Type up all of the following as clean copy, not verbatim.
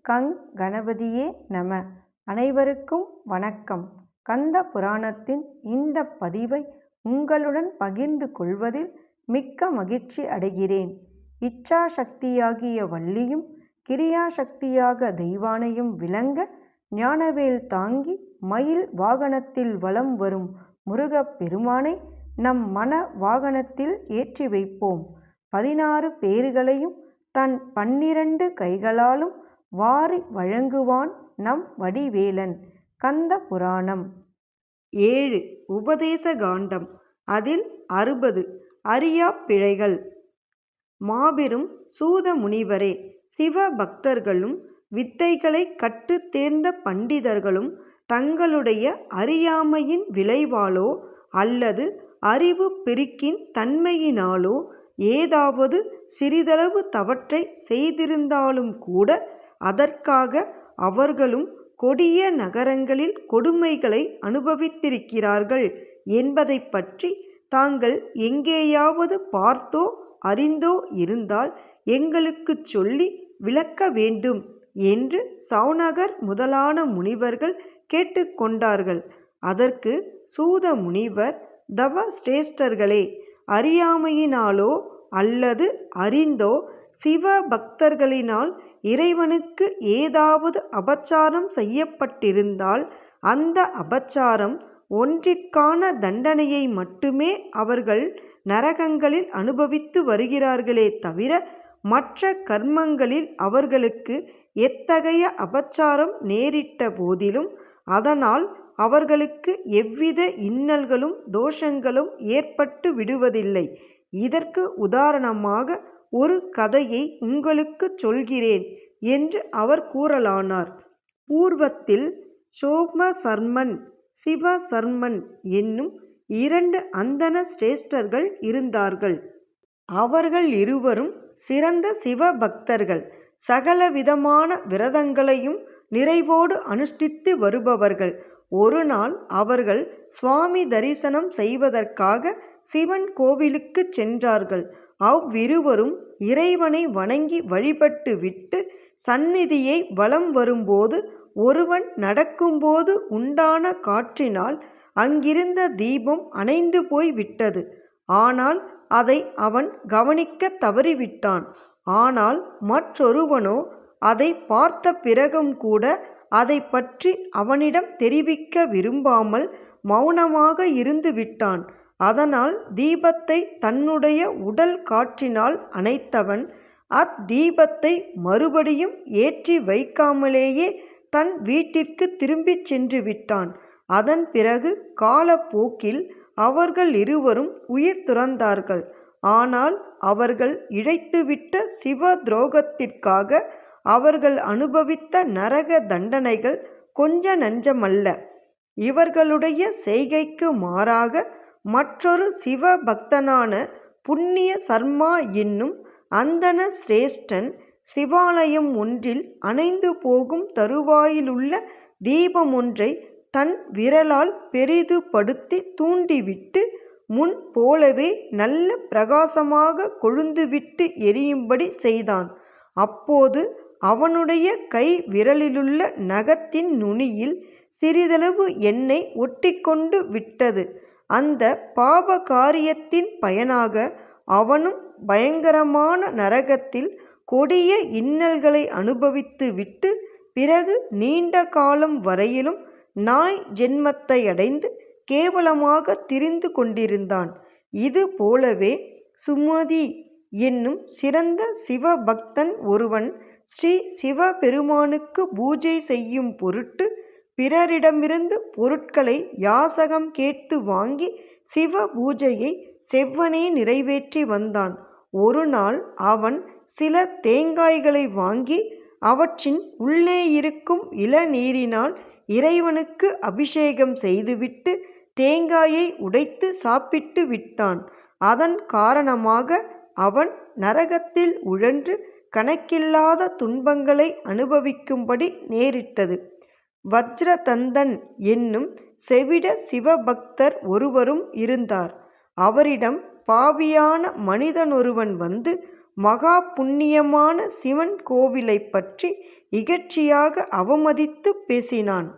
கங் கணபதியே நம. அனைவருக்கும் வணக்கம். கந்த புராணத்தின் இந்த பதிவை உங்களுடன் பகிர்ந்து கொள்வதில் மிக்க மகிழ்ச்சி அடைகிறேன். இச்சாசக்தியாகிய வள்ளியும் கிரியாசக்தியாக தெய்வானையும் விளங்க ஞானவேல் தாங்கி மயில் வாகனத்தில் வலம் வரும் முருகப் பெருமானை நம் மன வாகனத்தில் ஏற்றி வைப்போம். 16 பேறுகளையும் தன் 12 கைகளாலும் வாரி வழங்குவான் நம் வடிவேலன். கந்த புராணம் 7 உபதேச காண்டம். அதில் 60 அறியா பிழைகள். மாபெரும் சூத முனிவரே, சிவ பக்தர்களும் வித்தைகளை கற்று தேர்ந்த பண்டிதர்களும் தங்களுடைய அறியாமையின் விளைவாலோ அல்லது அறிவு பெருக்கின் தன்மையினாலோ ஏதாவது சிறிதளவு தவற்றை செய்திருந்தாலும் கூட அதற்காக அவர்களும் கொடிய நரகங்களில் கொடுமைகளை அனுபவித்திருக்கிறார்கள் என்பதை பற்றி தாங்கள் எங்கேயாவது பார்த்தோ அறிந்தோ இருந்தால் எங்களுக்குச் சொல்லி விளக்க வேண்டும் என்று சௌனகர் முதலான முனிவர்கள் கேட்டுக்கொண்டார்கள். அதற்கு சூத முனிவர், தவ சிரேஷ்டர்களே, அறியாமையினாலோ அல்லது அறிந்தோ சிவ பக்தர்களினால் இறைவனுக்கு ஏதாவது அபச்சாரம் செய்யப்பட்டிருந்தால் அந்த அபச்சாரம் ஒன்றிற்கான தண்டனையை மட்டுமே அவர்கள் நரகங்களில் அனுபவித்து வருகிறார்களே தவிர மற்ற கர்மங்களில் அவர்களுக்கு எத்தகைய அபச்சாரம் நேரிட்ட போதிலும் அதனால் அவர்களுக்கு எவ்வித இன்னல்களும் தோஷங்களும் ஏற்பட்டு விடுவதில்லை. இதற்கு உதாரணமாக ஒரு கதையை உங்களுக்கு சொல்கிறேன் என்று அவர் கூறலானார். பூர்வத்தில் சோமசர்மன், சிவசர்மன் என்னும் 2 அந்தண சிரேஷ்டர்கள் இருந்தார்கள். அவர்கள் இருவரும் சிறந்த சிவபக்தர்கள். சகலவிதமான விரதங்களையும் நிறைவோடு அனுஷ்டித்து வருபவர்கள். ஒரு நாள் அவர்கள் சுவாமி தரிசனம் செய்வதற்காக சிவன் கோவிலுக்கு சென்றார்கள். அவ்விருவரும் இறைவனை வணங்கி வழிபட்டு விட்டு சந்நிதியை வலம் வரும்போது ஒருவன் நடக்கும்போது உண்டான காற்றினால் அங்கிருந்த தீபம் அணைந்து போய் விட்டது. ஆனால் அதை அவன் கவனிக்க தவறிவிட்டான். ஆனால் மற்றொருவனோ அதை பார்த்த பிறகும் கூட அதை பற்றி அவனிடம் தெரிவிக்க விரும்பாமல் மௌனமாக இருந்து விட்டான். அதனால் தீபத்தை தன்னுடைய உடல் காற்றினால் அணைத்தவன் அத்தீபத்தை மறுபடியும் ஏற்றி வைக்காமலேயே தன் வீட்டிற்கு திரும்பிச் சென்று விட்டான். அதன் பிறகு காலப்போக்கில் அவர்கள் இருவரும் உயிர் துறந்தார்கள். ஆனால் அவர்கள் இழைத்துவிட்ட சிவ துரோகத்திற்காக அவர்கள் அனுபவித்த நரக தண்டனைகள் கொஞ்ச நஞ்சமல்ல. இவர்களுடைய செய்கைக்கு மாறாக மற்றொரு சிவ பக்தனான புண்ணிய சர்மா என்னும் அந்தண சிரேஷ்டன் சிவாலயம் ஒன்றில் அணைந்து போகும் தருவாயிலுள்ள தீபம் ஒன்றை தன் விரலால் பெரிதுபடுத்தி தூண்டிவிட்டு முன் போலவே நல்ல பிரகாசமாக கொழுந்துவிட்டு எரியும்படி செய்தான். அப்போது அவனுடைய கை விரலிலுள்ள நகத்தின் நுனியில் சிறிதளவு எண்ணெய் ஒட்டிக்கொண்டு விட்டது. அந்த பாப காரியத்தின் பயனாக அவனும் பயங்கரமான நரகத்தில் கொடிய இன்னல்களை அனுபவித்து விட்டு பிறகு நீண்ட காலம் வரையிலும் நாய் ஜென்மத்தை அடைந்து கேவலமாக திரிந்து கொண்டிருந்தான். இது போலவே சுமதி என்னும் சிறந்த சிவபக்தன் ஒருவன் ஸ்ரீ சிவபெருமானுக்கு பூஜை செய்யும் பொருட்டு பிறரிடமிருந்து பொருட்களை யாசகம் கேட்டு வாங்கி சிவ பூஜையை செவ்வனே நிறைவேற்றி வந்தான். ஒரு நாள் அவன் சில தேங்காய்களை வாங்கி அவற்றின் உள்ளே இருக்கும் இளநீரினால் இறைவனுக்கு அபிஷேகம் செய்துவிட்டு தேங்காயை உடைத்து சாப்பிட்டு விட்டான். அதன் காரணமாக அவன் நரகத்தில் உழன்று கணக்கில்லாத துன்பங்களை அனுபவிக்கும்படி நேரிட்டது. வஜ்ரதந்தன் என்னும் செவிட சிவபக்தர் ஒருவரும் இருந்தார். அவரிடம் பாவியான மனிதனொருவன் வந்து மகா புண்ணியமான சிவன் கோவிலை பற்றி இகழ்ச்சியாக அவமதித்து பேசினான்.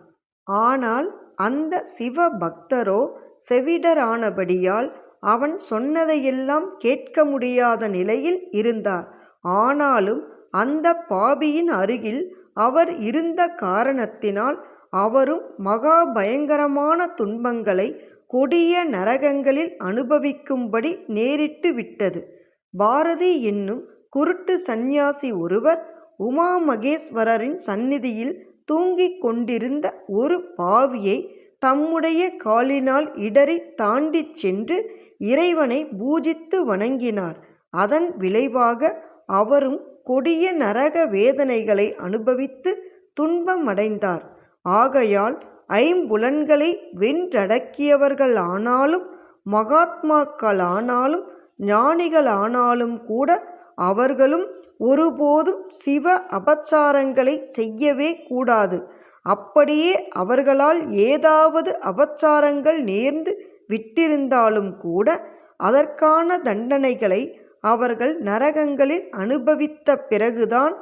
ஆனால் அந்த சிவ பக்தரோ செவிடரானபடியால் அவன் சொன்னதையெல்லாம் கேட்க முடியாத நிலையில் இருந்தார். ஆனாலும் அந்த பாவியின் அருகில் அவர் இருந்த காரணத்தினால் அவரும் மகா பயங்கரமான துன்பங்களை கொடிய நரகங்களில் அனுபவிக்கும்படி நேரிட்டு விட்டது. பாரதி என்னும் குருட்டு சந்நியாசி ஒருவர் உமா மகேஸ்வரரின் சந்நிதியில் தூங்கிக் கொண்டிருந்த ஒரு பாவியை தம்முடைய காலினால் இடறி தாண்டிச் சென்று இறைவனை பூஜித்து வணங்கினார். அதன் விளைவாக அவரும் கொடிய நரக வேதனைகளை அனுபவித்து துன்பமடைந்தார். ஆகையால் ஐம்புலன்களை வென்றடக்கியவர்களானாலும் மகாத்மாக்களானாலும் ஞானிகளானாலும் கூட அவர்களும் ஒருபோதும் சிவ அபச்சாரங்களை செய்யவே கூடாது. அப்படியே அவர்களால் ஏதாவது அபச்சாரங்கள் நேர்ந்து விட்டிருந்தாலும் கூட அதற்கான தண்டனைகளை அவர்கள் நரகங்களில் அனுபவித்த பிறகுதான்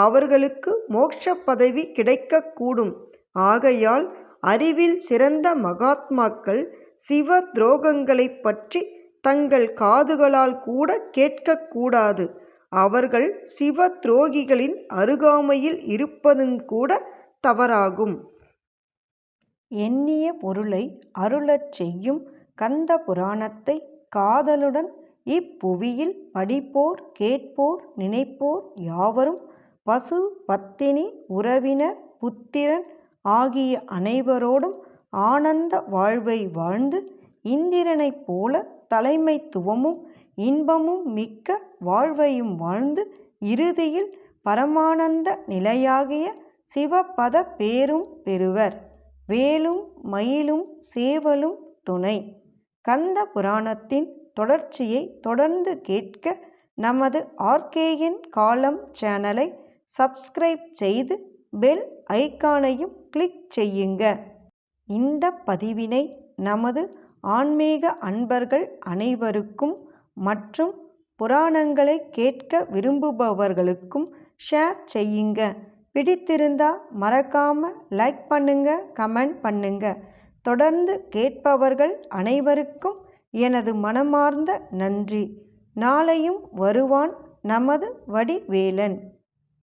அவர்களுக்கு மோட்ச பதவி கிடைக்கக்கூடும். ஆகையால் அறிவில் சிறந்த மகாத்மாக்கள் சிவ துரோகங்களைப் பற்றி தங்கள் காதுகளால் கூட கேட்கக்கூடாது. அவர்கள் சிவ துரோகிகளின் அருகாமையில் இருப்பதும் கூட தவறாகும். எண்ணிய பொருளை அருளச் செய்யும் கந்த புராணத்தை காதலுடன் இப்புவியில் படிப்போர் கேட்போர் நினைப்போர் யாவரும் பசு பத்தினி உறவினர் புத்திரன் ஆகிய அனைவரோடும் ஆனந்த வாழ்வை வாழ்ந்து இந்திரனைப் போல தலைமைத்துவமும் இன்பமும் மிக்க வாழ்வையும் வாழ்ந்து இறுதியில் பரமானந்த நிலையாகிய சிவபத பேரும் பெறுவர். வேலும் மயிலும் சேவலும் துணை. கந்த புராணத்தின் தொடர்ச்சியை தொடர்ந்து கேட்க நமது ஆர்கேஎன் காலம் சேனலை சப்ஸ்கிரைப் செய்து பெல் ஐகானையும் கிளிக் செய்யுங்க. இந்த பதிவினை நமது ஆன்மீக அன்பர்கள் அனைவருக்கும் மற்றும் புராணங்களை கேட்க விரும்புபவர்களுக்கும் ஷேர் செய்யுங்க. பிடித்திருந்தா மறக்காம லைக் பண்ணுங்க, கமெண்ட் பண்ணுங்க. தொடர்ந்து கேட்பவர்கள் அனைவருக்கும் எனது மனமார்ந்த நன்றி. நாளையும் வருவான் நமது வடிவேலன்.